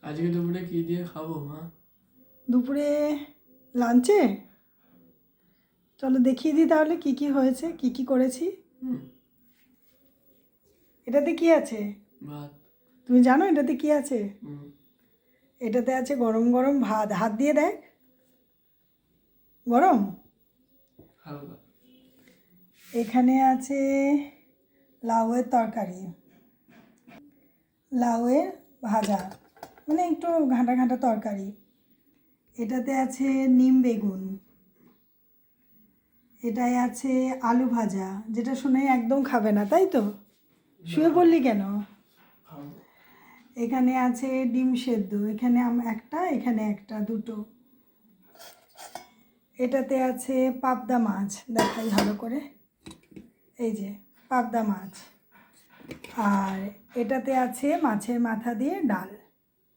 আজকে দুপুরে কি দিয়ে খাবো মা? দুপুরে লাঞ্চে চলো দেখিয়ে দিই তাহলে কি কি হয়েছে, কি কি করেছি। হুম। এটাতে কি আছে ভাত। তুমি জানো এটাতে কি আছে? হুম। এটাতে আছে গরম গরম ভাত, হাত দিয়ে দেখ, গরম। হালকা। এখানে আছে লাউয়ের তরকারি, লাউয়ের ভাজা, মানে একটু ঘাঁটা ঘাঁটা তরকারি। এটাতে আছে নিম বেগুন, এটাই আছে আলু ভাজা, যেটা শুনে একদম খাবে না তাই তো, শুয়ে পড়লি কেন? খাবো। এখানে আছে ডিম সেদ্ধ, এখানে একটা, এখানে একটা, দুটো। এটাতে আছে পাবদা মাছ, দেখাই ভালো করে, এই যে পাবদা মাছ। আর এটাতে আছে মাছের মাথা দিয়ে ডাল।